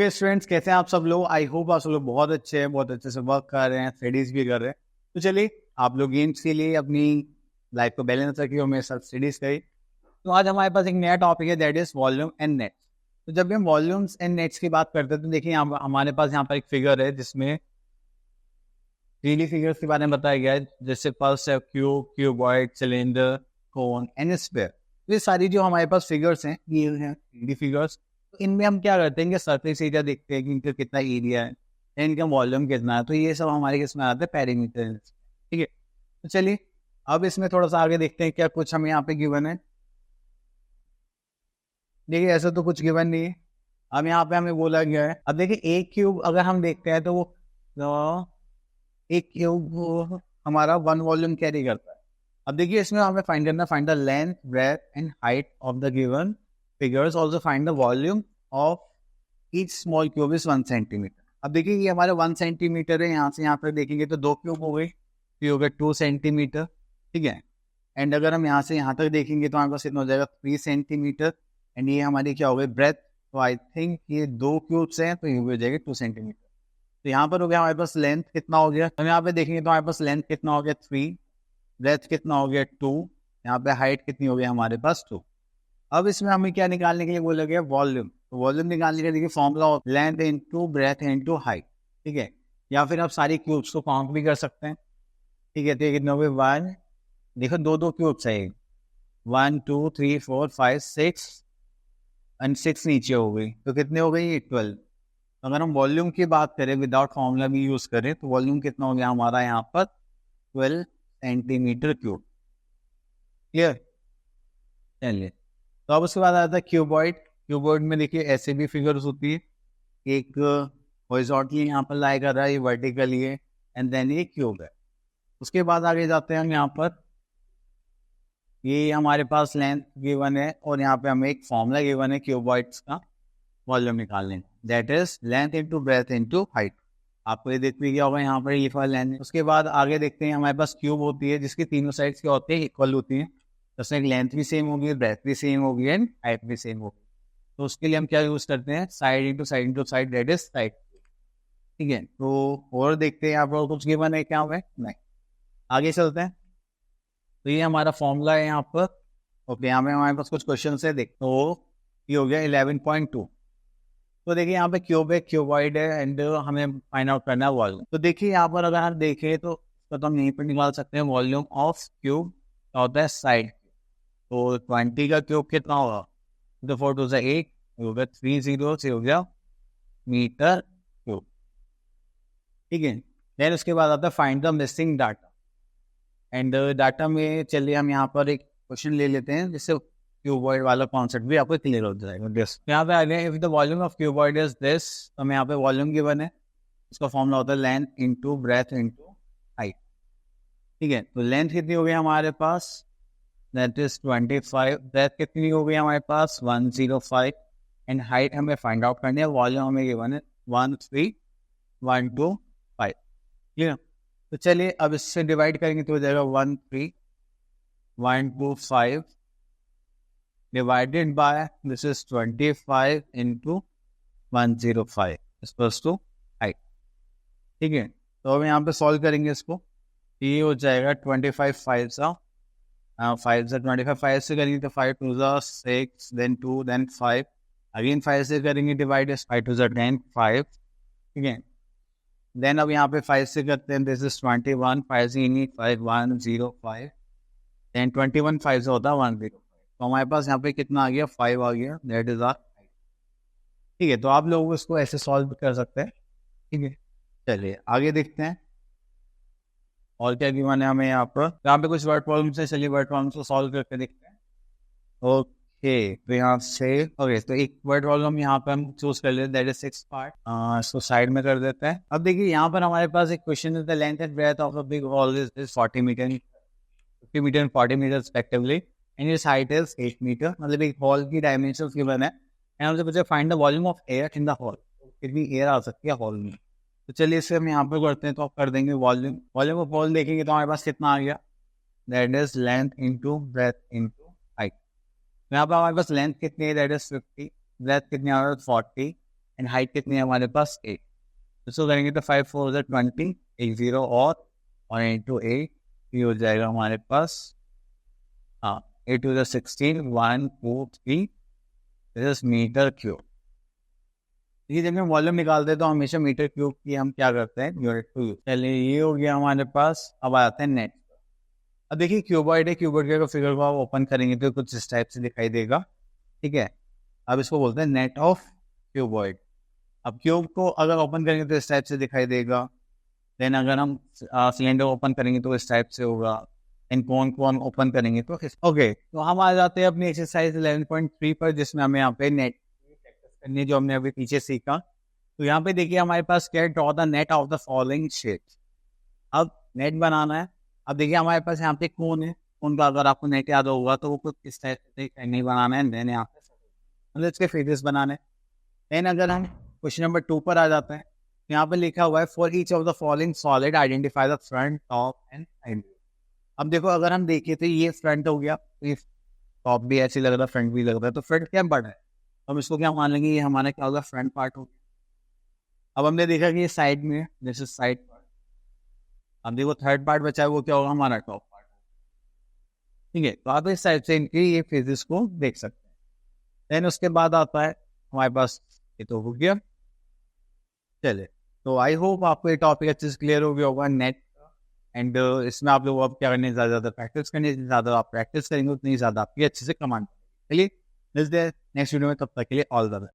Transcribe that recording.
Okay students, कैसे हैं आप सब लोग? आई होप आप सब लोग बहुत अच्छे हैं, बहुत अच्छे से वर्क कर रहे हैं, स्टडीज भी कर रहे हैं। तो चलिए, आप लोग गेम्स के लिए अपनी लाइफ को बैलेंस रखिए और मेरे साथ स्टडीज करिए। तो आज हमारे पास एक नया टॉपिक है, that is volume and nets. तो जब भी हम वॉल्यूम्स एंड नेट्स की बात करते हैं तो देखिए हमारे पास यहाँ पर एक फिगर है जिसमें 3D फिगर्स के बारे में बताया गया है, जैसे फर्स्ट है cube, cuboid, cylinder, cone and sphere. ये सारी जो हमारे पास फिगर्स हैं ये हैं 3D फिगर्स। तो इनमें हम क्या करते हैं कि सरफेस एरिया देखते हैं कि इनका कितना एरिया है, इनका वॉल्यूम कितना है। तो ये सब हमारे किसमें आते हैं? पेरीमीटर। ठीक है, तो चलिए अब इसमें थोड़ा सा आगे देखते हैं क्या कुछ हमें यहाँ पे गिवन है। देखिए ऐसा तो कुछ गिवन नहीं है। अब यहाँ पे हमें बोला गया है, अब देखिए एक क्यूब अगर हम देखते हैं तो वो एक क्यूब हमारा 1 वॉल्यूम कैरी करता है। अब देखिए इसमें हमें फाइंड करना, find the length, breadth and height of the given figures, also find the volume of each small cube is 1 centimetre. अब देखिए ये हमारे 1 सेंटीमीटर है, यहाँ से यहाँ पर देखेंगे तो 2 क्यूब हो गई, फिर हो गया 2 सेंटीमीटर। ठीक है, एंड अगर हम यहाँ से यहाँ तक देखेंगे तो हमारे पास कितना हो जाएगा? 3 सेंटीमीटर। एंड ये हमारी क्या हो गई? ब्रेथ। तो आई थिंक ये 2 क्यूब्स हैं तो ये हो जाएगी 2 सेंटीमीटर। तो यहाँ पर हो गया हमारे पास लेंथ कितना हो गया, हम यहाँ पे देखेंगे तो हमारे पास लेंथ कितना हो गया 3, ब्रेथ कितना हो गया 2, यहाँ पे हाइट कितनी हो गई हमारे पास 2। अब इसमें हमें क्या निकालने के लिए बोला गया? वॉल्यूम। तो वॉल्यूम निकालने के लिए formula length into breadth into height. ठीक है, या फिर आप सारी क्यूब्स को काउंट भी कर सकते हैं। ठीक है, तो ये कितने हो गए? 1, देखो 2 क्यूब्स है, 1 2 3 4 5 6 एंड 6 नीचे हो गई, तो कितने हो गई? 12। अगर हम वॉल्यूम की बात करें विदाउट फॉर्मूला भी यूज करें तो वॉल्यूम कितना हो गया हमारा यहाँ पर? 12 सेंटीमीटर क्यूब। क्लियर? चलिए, तो अब उसके बाद आता है क्यूबॉइड। क्यूबॉइड में देखिए ऐसे भी फिगर्स होती है, एक हॉरिजॉन्टली यहाँ पर लाई कर रहा है, ये वर्टिकली है, एंड देन ये क्यूब है। उसके बाद आगे जाते हैं हम यहाँ पर, ये हमारे पास लेंथ गिवन है और यहाँ पे हमें एक फॉर्मूला गिवन है क्यूबॉइड्स का वॉल्यूम निकालने, that is length into breadth into height. आपको ये देख भी गया होगा यहाँ पर ये फॉर लेंथ। उसके बाद आगे देखते हैं हमारे पास क्यूब होती है जिसकी तीनों साइड्स क्या होती है? इक्वल होती है। तो उसमें लेंथ भी सेम होगी, ब्रेथ भी सेम होगी एंड हाइट भी सेम होगी। तो उसके लिए हम क्या यूज करते हैं? Side into side into side, that is side. ठीक है, तो और देखते हैं यहाँ पर कुछ गिवन है क्या हमें? नहीं। आगे चलते हैं, तो ये हमारा फॉर्मूला है यहाँ पर। ओके, यहाँ पे हमारे पास कुछ क्वेश्चन है, देखो ये हो गया 11.2। तो देखिए यहाँ पे क्यूब है, क्यूबॉइड है, एंड हमें फाइंड आउट करना है वॉल्यूम। तो देखिए यहाँ पर अगर हम देखें तो तो हम यहीं पर निकाल सकते हैं वॉल्यूम ऑफ क्यूब होता है साइड। तो 20 का क्यूब कितना होगा? तो 4 2 8 हो गया, 3 0 से हो गया मीटर क्यूब। ठीक है, देन उसके बाद आता है find the missing data. And data में चलिए हम यहाँ पर एक क्वेश्चन ले लेते हैं जिससे क्यूबॉइड वाला कॉन्सेप्ट भी आपको क्लियर हो जाएगा। दिस यहाँ पे आ गया, if the volume of cuboid is this, तो हमें यहाँ पे वॉल्यूम गिवन है, इसका फॉर्मूला होता है length into breadth into height. ठीक है, तो लेंथ कितनी हो गई हमारे पास? That is 25। ब्रेथ कितनी हो गई हमारे पास? 105। एंड हाइट हमें फाइंड आउट करनी है, वॉल्यूम हमें गिवन है 13,125। क्लियर? तो चलिए अब इससे डिवाइड करेंगे तो हो जाएगा 13,125 divided by this is 25 into 105 equals to height. ठीक है, तो अब यहाँ पे सॉल्व करेंगे इसको, ये हो जाएगा 25 5 सा 5 से 25 5 से करेंगे तो 5 2 6 देन 2 देन 5 अगेन 5 से करेंगे डिवाइड, 5 2 10 5। ठीक है, देन अब यहाँ पे 5 से करते हैं, दिस इज 21 5 से 5 105 देन 21 5 से होता है 10। तो हमारे पास यहाँ पे कितना आ गया? 5 आ गया, दैट इज आर। ठीक है, तो आप लोग इसको ऐसे सॉल्व कर सकते हैं। ठीक है, चलिए आगे देखते हैं और क्या गिवन है हमें यहाँ पे कुछ वर्ड प्रॉब्लम्स है, चलिए वर्ड प्रॉब्लम्स को सॉल्व करके देखते हैं। ओके, तो यहाँ से ओके, तो एक वर्ड प्रॉब्लम यहाँ पे हम चूज कर लेते हैं, दैट इज 6 पार्ट। इसको साइड में कर देते हैं। अब देखिए यहाँ पर हमारे पास एक क्वेश्चन है, the length and breadth of a big hall is 40 metre, 50 metre and 40 metre respectively, and its height is 8 metre. मतलब एक हॉल की डायमेंशंस गिवन है, एंड हमसे पूछा find the volume of air in the hall. कितनी air आ सकती है hall में? तो चलिए इसे हम यहाँ पर करते हैं, तो आप कर देंगे वॉल्यूम ऑफ हॉल देखेंगे तो हमारे पास कितना आ गया? That is length into breadth into height. यहाँ पर हमारे पास लेंथ कितनी है? दैट इज 50, ब्रेथ कितनी आ रहा है? 40, एंड हाइट कितनी है हमारे पास 8। इसको करेंगे तो 5 4 20, एक 0 और 8 8 ये हो जाएगा हमारे पास 8 2 16 1 2 3 दिस इज मीटर क्यूब। देखिए जब हम वॉल्यूम निकालते हैं तो हमेशा मीटर क्यूब की हम क्या करते हैं यूनिट टू यूज। चलिए ये हो गया हमारे पास। अब आ जाते हैं नेट। अब देखिए क्यूबॉइड है, क्यूबॉइड के फिगर को आप ओपन करेंगे तो कुछ इस टाइप से दिखाई देगा, ठीक है। अब इसको बोलते हैं नेट ऑफ क्यूबॉइड। अब क्यूब को अगर ओपन करेंगे तो इस टाइप से दिखाई देगा। देन अगर हम सिलेंडर ओपन करेंगे तो इस टाइप से होगा। एंड कोन ओपन करेंगे तो ओके। तो हम आ जाते हैं अपनी एक्सरसाइज 11.3 पर, जिसमें हमें यहाँ पे नेट प्रैक्टिस करनी है जो हमने अभी पीछे सीखा। तो यहाँ पे देखिए हमारे पास क्या है, draw the net of the following shape. अब नेट बनाना है। अब देखिए हमारे पास यहाँ पे कोन है, कोन का अगर आपको नेट याद होगा तो वो कुछ इस टाइप से नहीं बनाना है। देन यहाँ पे मतलब इसके फेसेस बनाने। देन अगर हम क्वेश्चन नंबर 2 पर आ जाते हैं, यहाँ पे लिखा हुआ है for each of the following solid identify the front top and side. अब देखो अगर हम देखिए तो ये फ्रंट हो गया, ये टॉप भी ऐसे लग रहा है, फ्रंट भी लग रहा है, तो फ्रंट क्या बड़ा है, हम इसको क्या मान लेंगे, ये हमारा क्या होगा, फ्रंट पार्ट हो गया। अब हमने देखा कि ये साइड में है, दिस इज साइड पार्ट। अब देखो थर्ड पार्ट बचा है, वो क्या होगा, हमारा टॉप पार्ट। ठीक है, तो आप इस साइड से इनके ये फेजेस को देख सकते हैं। देन उसके बाद आता है हमारे पास, ये तो हो गया। चले, तो आई होप आपको ये टॉपिक अच्छे से क्लियर हो गया होगा नेट। एंड इसमें आप लोग अब क्या करने, ज़्यादा प्रैक्टिस करने, ज़्यादा आप प्रैक्टिस करेंगे उतनी ज़्यादा आपकी अच्छे से कमांड। चलिए मिलते हैं नेक्स्ट वीडियो में, तब तक के लिए ऑल द बेस्ट।